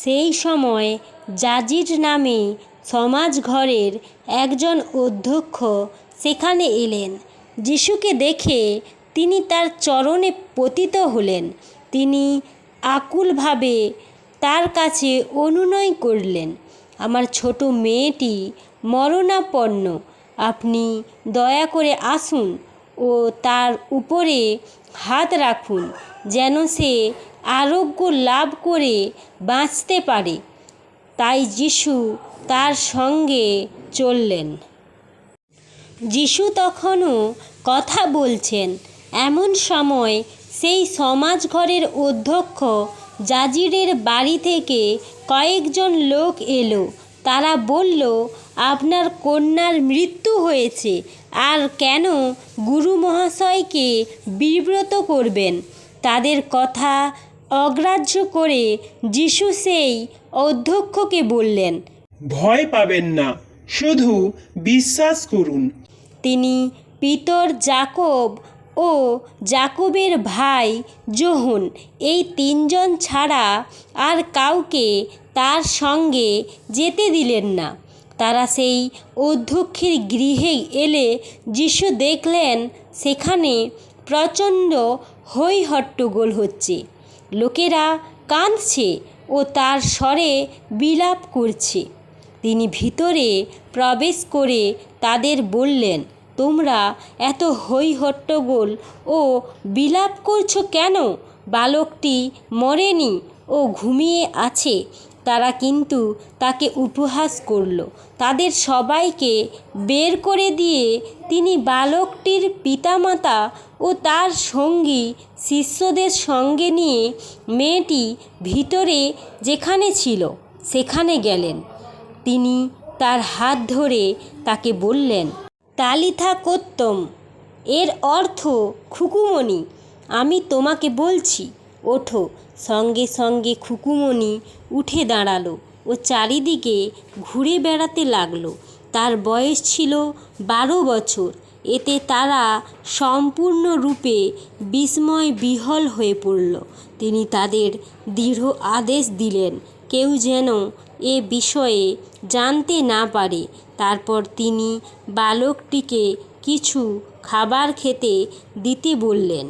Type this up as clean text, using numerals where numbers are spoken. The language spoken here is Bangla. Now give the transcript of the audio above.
সেই সময় জাজির নামে সমাজ ঘরের একজন অধ্যক্ষ সেখানে এলেন। যিশুকে দেখে তিনি তার চরণে পতিত হলেন। তিনি আকুলভাবে তার কাছে অনুনয় করলেন, আমার ছোট মেয়েটি মরণাপন্ন, আপনি দয়া করে আসুন ও তার উপরে হাত রাখুন, যেন সে আরোগ্য লাভ করে বাঁচতে পারে। তাই যিশু তার সঙ্গে চললেন। যিশু তখনও কথা বলছেন। এমন সময় সেই সমাজ ঘরের অধ্যক্ষ জাজিরের বাড়ি থেকে কয়েকজন লোক এলো। তারা বলল, আপনার কন্যার মৃত্যু হয়েছে, আর কেন গুরু মহাশয়কে বিব্রত করবেন? তাদের কথা অগ্রাহ্য করে যিশু সেই অধ্যক্ষকে বললেন, ভয় পাবেন না, শুধু বিশ্বাস করুন। তিনি পিতর যাকব ও যাকবের ভাই যোহন এই তিনজন ছাড়া আর কাউকে তার সঙ্গে যেতে দিলেন না। তারা সেই অধ্যক্ষের গৃহে এলে যিশু দেখলেন সেখানে প্রচণ্ড হৈ হট্টগোল হচ্ছে। লোকেরা কাঁদছে ও তার স্বরে বিলাপ করছে। তিনি ভিতরে প্রবেশ করে তাদের বললেন, তোমরা এত হৈ হট্টগোল ও বিলাপ করছো কেন? বালকটি মরেনি, ও ঘুমিয়ে আছে। তারা কিন্তু তাকে উপহাস করল। তাদের সবাইকে বের করে দিয়ে তিনি বালকটির পিতামাতা ও তার সঙ্গী শিষ্যদের সঙ্গে নিয়ে মেয়েটি ভিতরে যেখানে ছিল সেখানে গেলেন। তিনি তার হাত ধরে তাকে বললেন, তালিথা কোত্তম, এর অর্থ খুকুমণি, আমি তোমাকে বলছি, ওঠো। সঙ্গে সঙ্গে খুকুমণি উঠে দাঁড়ালো ও চারিদিকে ঘুরে বেড়াতে লাগলো। তার বয়স ছিল 12 বছর। এতে তারা সম্পূর্ণরূপে বিস্ময় বিহ্বল হয়ে পড়ল। তিনি তাদের দৃঢ় আদেশ দিলেন, কেউ যেন এ বিষয়ে জানতে না পারে। তারপর তিনি বালকটিকে কিছু খাবার খেতে দিতে বললেন।